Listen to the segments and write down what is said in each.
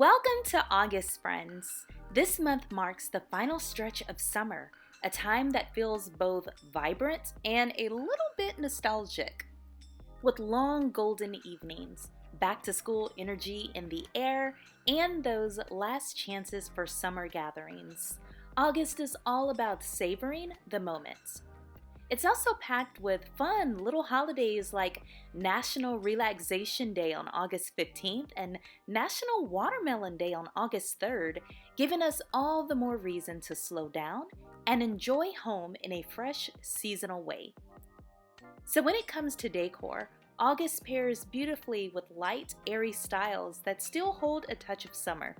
Welcome to August, friends. This month marks the final stretch of summer, a time that feels both vibrant and a little bit nostalgic. With long golden evenings, back-to-school energy in the air, and those last chances for summer gatherings, August is all about savoring the moment. It's also packed with fun little holidays like National Relaxation Day on August 15th and National Watermelon Day on August 3rd, giving us all the more reason to slow down and enjoy home in a fresh, seasonal way. So when it comes to decor, August pairs beautifully with light, airy styles that still hold a touch of summer.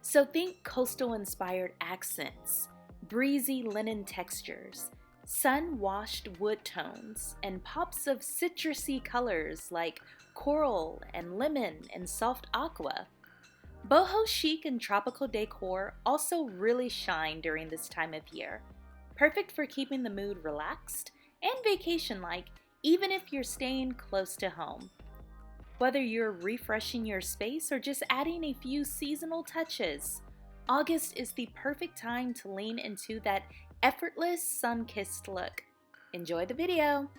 So think coastal-inspired accents, breezy linen textures, sun-washed wood tones, and pops of citrusy colors like coral and lemon and soft aqua. Boho chic and tropical decor also really shine during this time of year, perfect for keeping the mood relaxed and vacation-like even if you're staying close to home. Whether you're refreshing your space or just adding a few seasonal touches, August is the perfect time to lean into that effortless sun-kissed look. Enjoy the video!